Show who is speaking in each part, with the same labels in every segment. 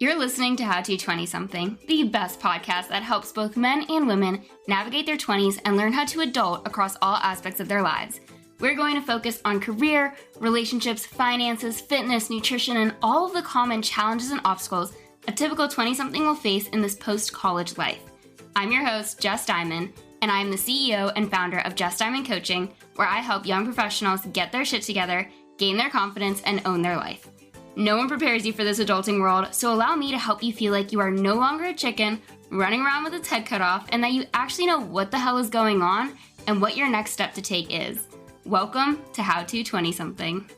Speaker 1: You're listening to How to 20-something, the best podcast that helps both men and women navigate their 20s and learn how to adult across all aspects of their lives. We're going to focus on career, relationships, finances, fitness, nutrition, and all of the common challenges and obstacles a typical 20-something will face in this post-college life. I'm your host, Jess Diamond, and I am the CEO and founder of Jess Diamond Coaching, where I help young professionals get their shit together, gain their confidence, and own their life. No one prepares you for this adulting world, so allow me to help you feel like you are no longer a chicken running around with its head cut off, and that you actually know what the hell is going on and what your next step to take is. Welcome to How to 20-something.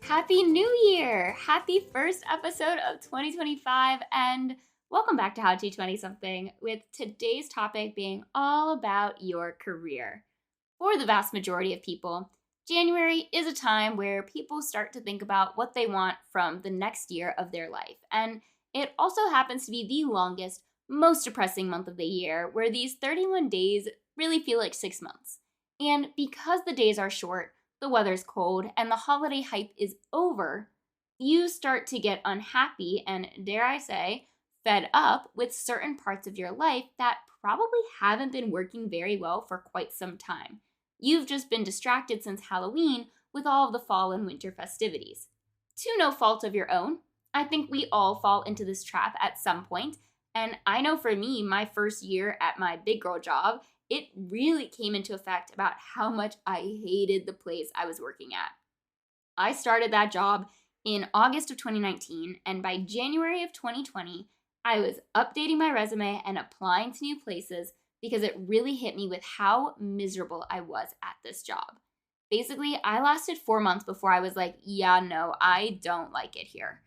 Speaker 1: Happy New Year! Happy first episode of 2025, and welcome back to How to 20-something, with today's topic being all about your career. For the vast majority of people, January is a time where people start to think about what they want from the next year of their life. And it also happens to be the longest, most depressing month of the year, where these 31 days really feel like 6 months. And because the days are short, the weather's cold, and the holiday hype is over, you start to get unhappy and, dare I say, fed up with certain parts of your life that probably haven't been working very well for quite some time. You've just been distracted since Halloween with all of the fall and winter festivities. To no fault of your own, I think we all fall into this trap at some point, and I know for me, my first year at my big girl job, it really came into effect about how much I hated the place I was working at. I started that job in August of 2019, and by January of 2020, I was updating my resume and applying to new places because it really hit me with how miserable I was at this job. Basically, I lasted 4 months before I was like, yeah, no, I don't like it here.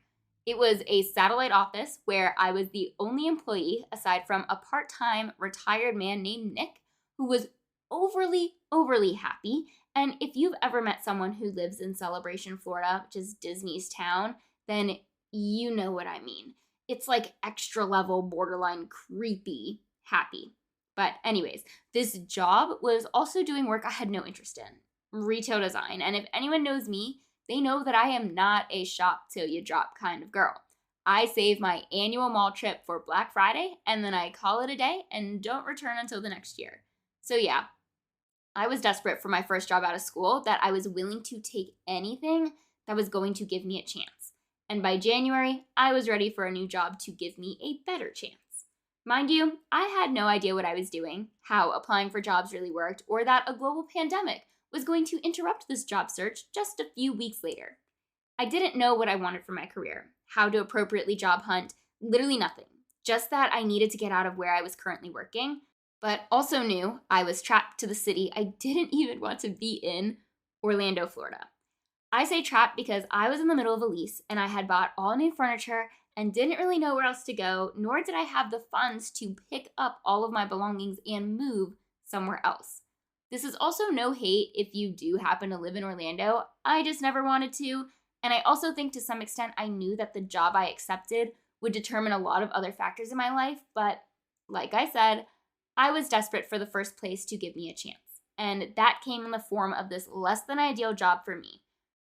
Speaker 1: It was a satellite office where I was the only employee aside from a part-time retired man named Nick who was overly happy. And if you've ever met someone who lives in Celebration, Florida, which is Disney's town, then you know what I mean. It's like extra level, borderline creepy happy. But anyways, this job was also doing work I had no interest in, retail design. And if anyone knows me, they know that I am not a shop till you drop kind of girl. I save my annual mall trip for Black Friday, and then I call it a day and don't return until the next year. So yeah, I was desperate for my first job out of school that I was willing to take anything that was going to give me a chance. And by January, I was ready for a new job to give me a better chance. Mind you, I had no idea what I was doing, how applying for jobs really worked, or that a global pandemic was going to interrupt this job search just a few weeks later. I didn't know what I wanted for my career, how to appropriately job hunt, literally nothing. Just that I needed to get out of where I was currently working, but also knew I was trapped to the city I didn't even want to be in, Orlando, Florida. I say trapped because I was in the middle of a lease and I had bought all new furniture and didn't really know where else to go, nor did I have the funds to pick up all of my belongings and move somewhere else. This is also no hate if you do happen to live in Orlando. I just never wanted to, and I also think to some extent I knew that the job I accepted would determine a lot of other factors in my life, but like I said, I was desperate for the first place to give me a chance, and that came in the form of this less than ideal job for me.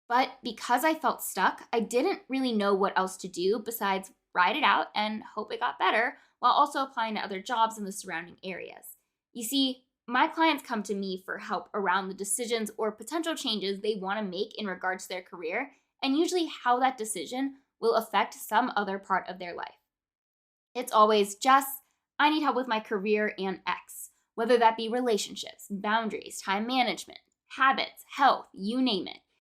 Speaker 1: But because I felt stuck, I didn't really know what else to do besides ride it out and hope it got better while also applying to other jobs in the surrounding areas. You see, my clients come to me for help around the decisions or potential changes they want to make in regards to their career, and usually how that decision will affect some other part of their life. It's always, Jess, I need help with my career and X, whether that be relationships, boundaries, time management, habits, health, you name it.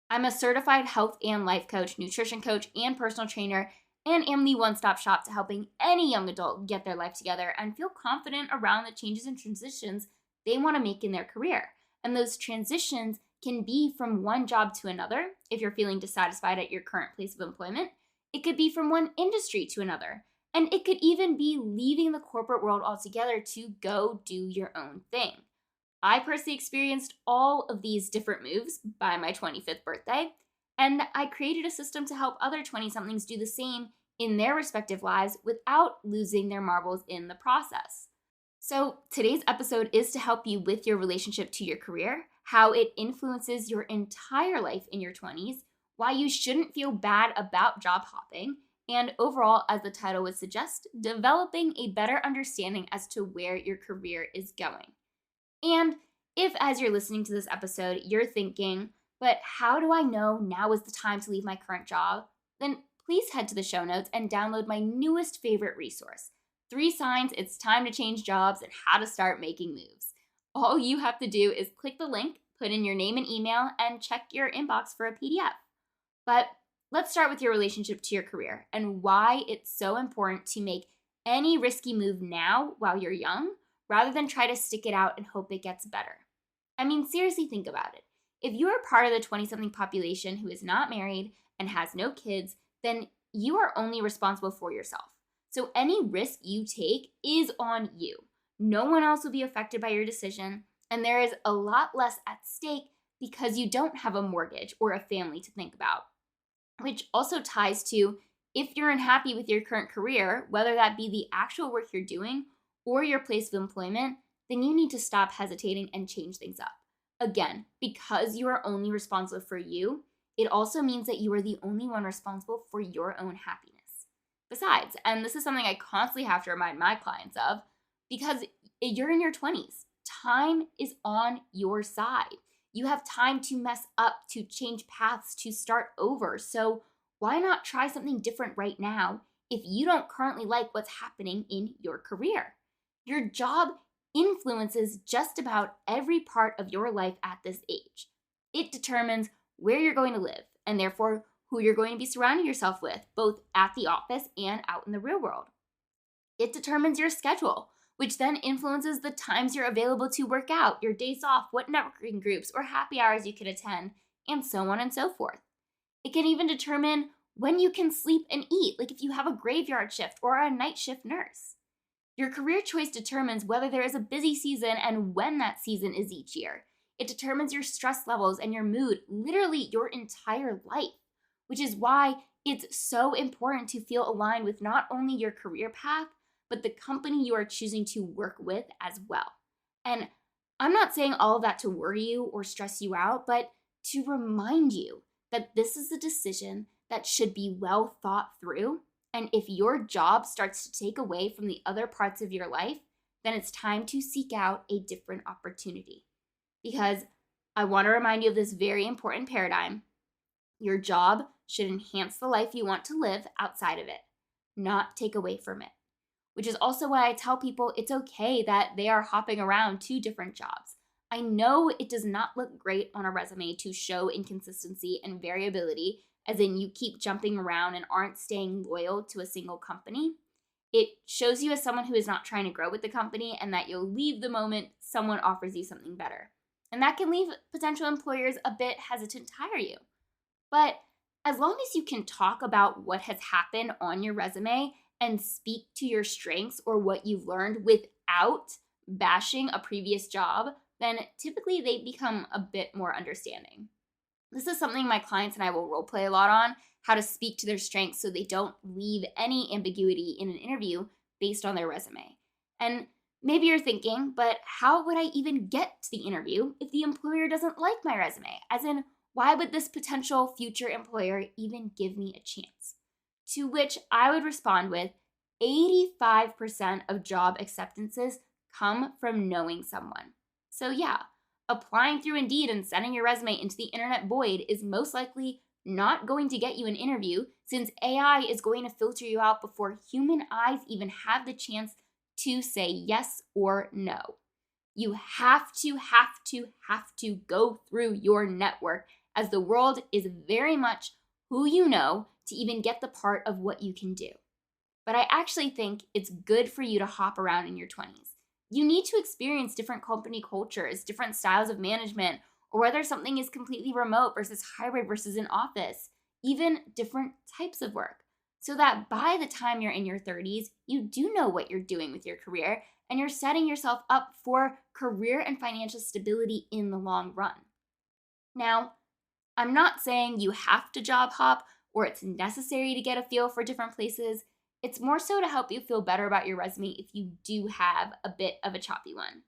Speaker 1: I'm a certified health and life coach, nutrition coach, and personal trainer, and am the one-stop shop to helping any young adult get their life together and feel confident around the changes and transitions they want to make in their career. And those transitions can be from one job to another, if you're feeling dissatisfied at your current place of employment. It could be from one industry to another. And it could even be leaving the corporate world altogether to go do your own thing. I personally experienced all of these different moves by my 25th birthday, and I created a system to help other 20-somethings do the same in their respective lives without losing their marbles in the process. So today's episode is to help you with your relationship to your career, how it influences your entire life in your 20s, why you shouldn't feel bad about job hopping, and overall, as the title would suggest, developing a better understanding as to where your career is going. And if, as you're listening to this episode, you're thinking, but how do I know now is the time to leave my current job? Then please head to the show notes and download my newest favorite resource, 3 Signs It's Time to Change Jobs and How to Start Making Moves. All you have to do is click the link, put in your name and email, and check your inbox for a PDF. But let's start with your relationship to your career and why it's so important to make any risky move now while you're young, rather than try to stick it out and hope it gets better. I mean, seriously, think about it. If you are part of the 20-something population who is not married and has no kids, then you are only responsible for yourself. So any risk you take is on you. No one else will be affected by your decision, and there is a lot less at stake because you don't have a mortgage or a family to think about. Which also ties to, if you're unhappy with your current career, whether that be the actual work you're doing or your place of employment, then you need to stop hesitating and change things up. Again, because you are only responsible for you, it also means that you are the only one responsible for your own happiness. Besides, and this is something I constantly have to remind my clients of, because you're in your 20s, time is on your side. You have time to mess up, to change paths, to start over. So why not try something different right now if you don't currently like what's happening in your career? Your job influences just about every part of your life at this age. It determines where you're going to live and therefore who you're going to be surrounding yourself with, both at the office and out in the real world. It determines your schedule, which then influences the times you're available to work out, your days off, what networking groups or happy hours you can attend, and so on and so forth. It can even determine when you can sleep and eat, like if you have a graveyard shift or are a night shift nurse. Your career choice determines whether there is a busy season and when that season is each year. It determines your stress levels and your mood, literally your entire life, which is why it's so important to feel aligned with not only your career path, but the company you are choosing to work with as well. And I'm not saying all of that to worry you or stress you out, but to remind you that this is a decision that should be well thought through. And if your job starts to take away from the other parts of your life, then it's time to seek out a different opportunity. Because I want to remind you of this very important paradigm. Your job should enhance the life you want to live outside of it, not take away from it. Which is also why I tell people it's okay that they are hopping around to different jobs. I know it does not look great on a resume to show inconsistency and variability, as in you keep jumping around and aren't staying loyal to a single company. It shows you as someone who is not trying to grow with the company and that you'll leave the moment someone offers you something better. And that can leave potential employers a bit hesitant to hire you. But as long as you can talk about what has happened on your resume and speak to your strengths or what you've learned without bashing a previous job, then typically they become a bit more understanding. This is something my clients and I will role play a lot on, how to speak to their strengths so they don't leave any ambiguity in an interview based on their resume. And maybe you're thinking, but how would I even get to the interview if the employer doesn't like my resume? As in, why would this potential future employer even give me a chance? To which I would respond with, 85% of job acceptances come from knowing someone. So yeah, applying through Indeed and sending your resume into the internet void is most likely not going to get you an interview, since AI is going to filter you out before human eyes even have the chance to say yes or no. You have to go through your network, as the world is very much who you know to even get the part of what you can do. But I actually think it's good for you to hop around in your 20s. You need to experience different company cultures, different styles of management, or whether something is completely remote versus hybrid versus in office, even different types of work, so that by the time you're in your 30s, you do know what you're doing with your career and you're setting yourself up for career and financial stability in the long run. Now, I'm not saying you have to job hop or it's necessary to get a feel for different places. It's more so to help you feel better about your resume if you do have a bit of a choppy one.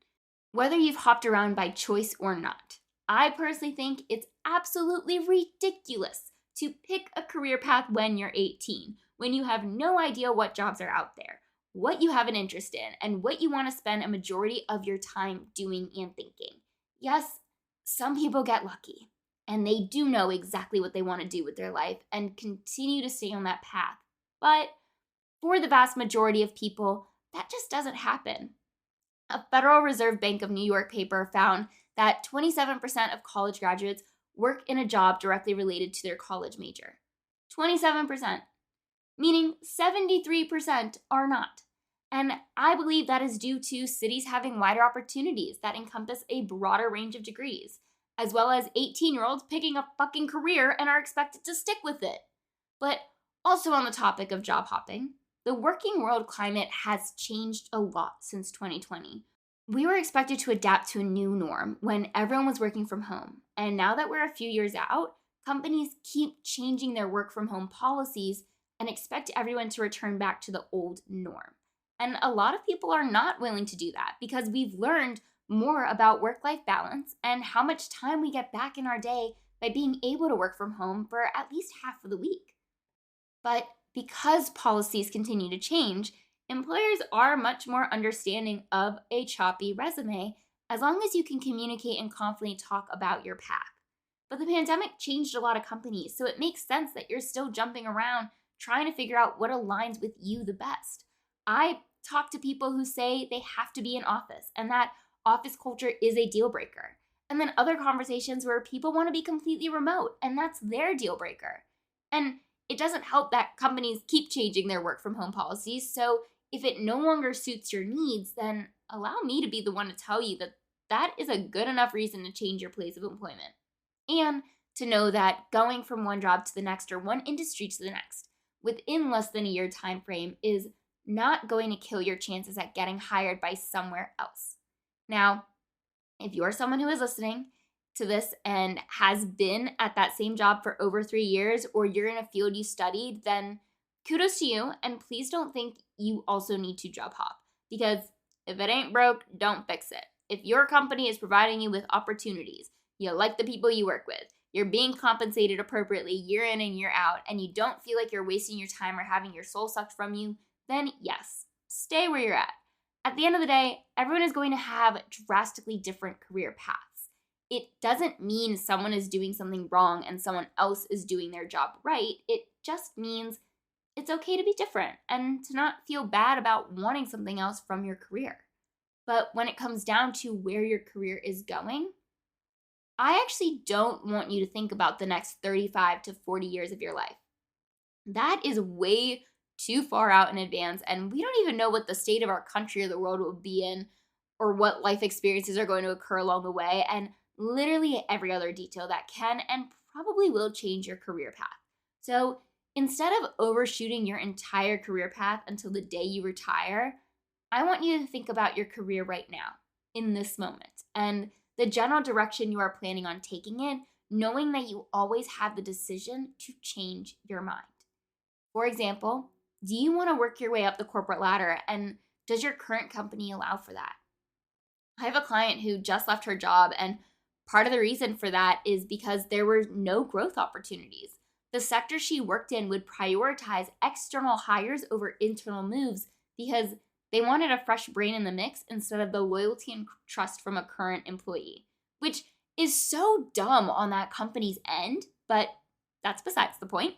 Speaker 1: Whether you've hopped around by choice or not, I personally think it's absolutely ridiculous to pick a career path when you're 18, when you have no idea what jobs are out there, what you have an interest in, and what you want to spend a majority of your time doing and thinking. Yes, some people get lucky, and they do know exactly what they want to do with their life and continue to stay on that path. But for the vast majority of people, that just doesn't happen. A Federal Reserve Bank of New York paper found that 27% of college graduates work in a job directly related to their college major. 27%, meaning 73% are not. And I believe that is due to cities having wider opportunities that encompass a broader range of degrees, as well as 18-year-olds picking a fucking career and are expected to stick with it. But also on the topic of job hopping, the working world climate has changed a lot since 2020. We were expected to adapt to a new norm when everyone was working from home. And now that we're a few years out, companies keep changing their work from home policies and expect everyone to return back to the old norm. And a lot of people are not willing to do that because we've learned more about work-life balance and how much time we get back in our day by being able to work from home for at least half of the week. But because policies continue to change, employers are much more understanding of a choppy resume as long as you can communicate and confidently talk about your path. But the pandemic changed a lot of companies, so it makes sense that you're still jumping around trying to figure out what aligns with you the best. I talk to people who say they have to be in office and that office culture is a deal breaker. And then other conversations where people want to be completely remote and that's their deal breaker. And it doesn't help that companies keep changing their work from home policies. So if it no longer suits your needs, then allow me to be the one to tell you that that is a good enough reason to change your place of employment. And to know that going from one job to the next or one industry to the next within less than a year time frame is not going to kill your chances at getting hired by somewhere else. Now, if you're someone who is listening to this and has been at that same job for over 3 years, or you're in a field you studied, then kudos to you. And please don't think you also need to job hop, because if it ain't broke, don't fix it. If your company is providing you with opportunities, you like the people you work with, you're being compensated appropriately year in and year out, and you don't feel like you're wasting your time or having your soul sucked from you, then yes, stay where you're at. At the end of the day, everyone is going to have drastically different career paths. It doesn't mean someone is doing something wrong and someone else is doing their job right. It just means it's okay to be different and to not feel bad about wanting something else from your career. But when it comes down to where your career is going, I actually don't want you to think about the next 35 to 40 years of your life. That is way too far out in advance, and we don't even know what the state of our country or the world will be in or what life experiences are going to occur along the way, and literally every other detail that can and probably will change your career path. So instead of overshooting your entire career path until the day you retire, I want you to think about your career right now, in this moment, and the general direction you are planning on taking it, knowing that you always have the decision to change your mind. For example, do you want to work your way up the corporate ladder, and does your current company allow for that? I have a client who just left her job, and part of the reason for that is because there were no growth opportunities. The sector she worked in would prioritize external hires over internal moves because they wanted a fresh brain in the mix instead of the loyalty and trust from a current employee, which is so dumb on that company's end, but that's besides the point.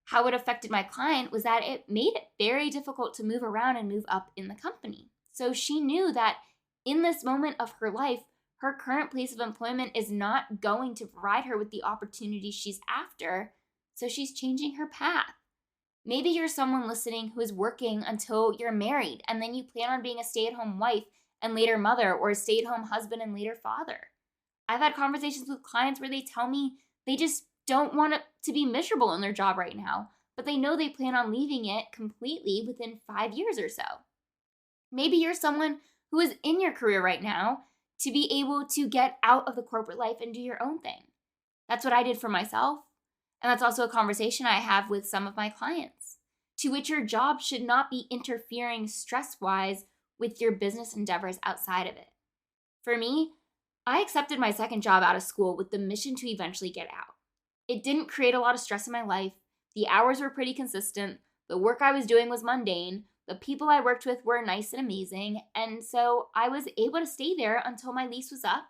Speaker 1: How it affected my client was that it made it very difficult to move around and move up in the company. So she knew that in this moment of her life, her current place of employment is not going to provide her with the opportunities she's after, so she's changing her path. Maybe you're someone listening who is working until you're married, and then you plan on being a stay-at-home wife and later mother, or a stay-at-home husband and later father. I've had conversations with clients where they tell me they just don't want to be miserable in their job right now, but they know they plan on leaving it completely within 5 years or so. Maybe you're someone who is in your career right now to be able to get out of the corporate life and do your own thing. That's what I did for myself, and that's also a conversation I have with some of my clients, to which your job should not be interfering stress-wise with your business endeavors outside of it. For me, I accepted my second job out of school with the mission to eventually get out. It didn't create a lot of stress in my life. The hours were pretty consistent. The work I was doing was mundane. The people I worked with were nice and amazing. And so I was able to stay there until my lease was up,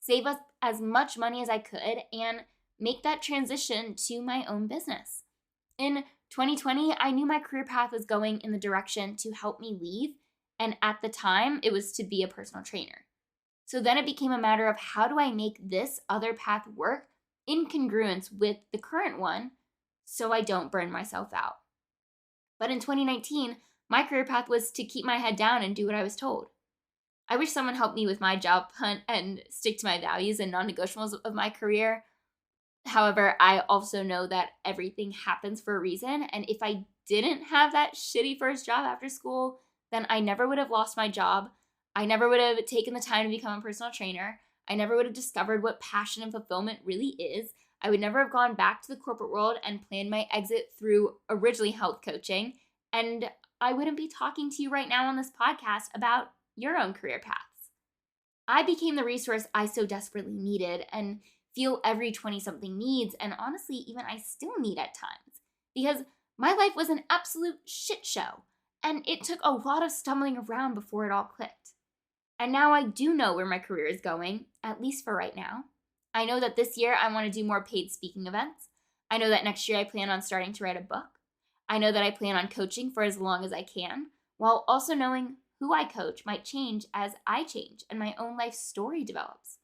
Speaker 1: save up as much money as I could, and make that transition to my own business. In 2020, I knew my career path was going in the direction to help me leave. And at the time, it was to be a personal trainer. So then it became a matter of how do I make this other path work in congruence with the current one so I don't burn myself out. But in 2019, my career path was to keep my head down and do what I was told. I wish someone helped me with my job hunt and stick to my values and non-negotiables of my career. However, I also know that everything happens for a reason. And if I didn't have that shitty first job after school, then I never would have lost my job. I never would have taken the time to become a personal trainer. I never would have discovered what passion and fulfillment really is. I would never have gone back to the corporate world and planned my exit through originally health coaching. And I wouldn't be talking to you right now on this podcast about your own career paths. I became the resource I so desperately needed and feel every 20-something needs, and honestly, even I still need at times, because my life was an absolute shit show, and it took a lot of stumbling around before it all clicked. And now I do know where my career is going, at least for right now. I know that this year I want to do more paid speaking events. I know that next year I plan on starting to write a book. I know that I plan on coaching for as long as I can, while also knowing who I coach might change as I change and my own life story develops.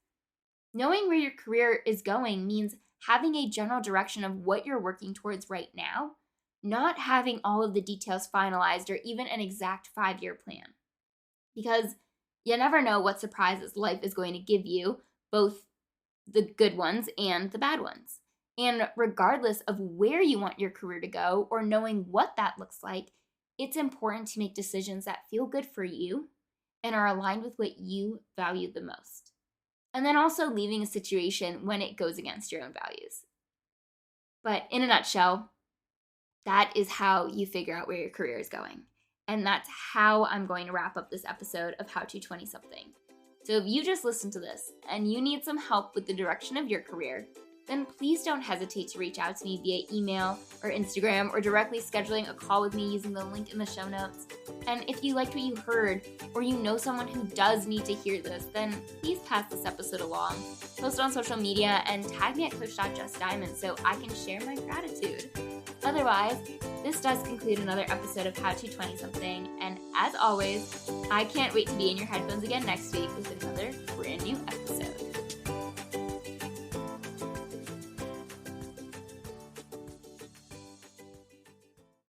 Speaker 1: Knowing where your career is going means having a general direction of what you're working towards right now, not having all of the details finalized or even an exact 5-year plan. Because you never know what surprises life is going to give you, both the good ones and the bad ones. And regardless of where you want your career to go or knowing what that looks like, it's important to make decisions that feel good for you and are aligned with what you value the most. And then also leaving a situation when it goes against your own values. But in a nutshell, that is how you figure out where your career is going. And that's how I'm going to wrap up this episode of How to 20-something. So if you just listened to this and you need some help with the direction of your career, then please don't hesitate to reach out to me via email or Instagram or directly scheduling a call with me using the link in the show notes. And if you liked what you heard or you know someone who does need to hear this, then please pass this episode along, post it on social media, and tag me at coach.justdiamond so I can share my gratitude. Otherwise, this does conclude another episode of How to 20-something, and as always, I can't wait to be in your headphones again next week with another brand new episode.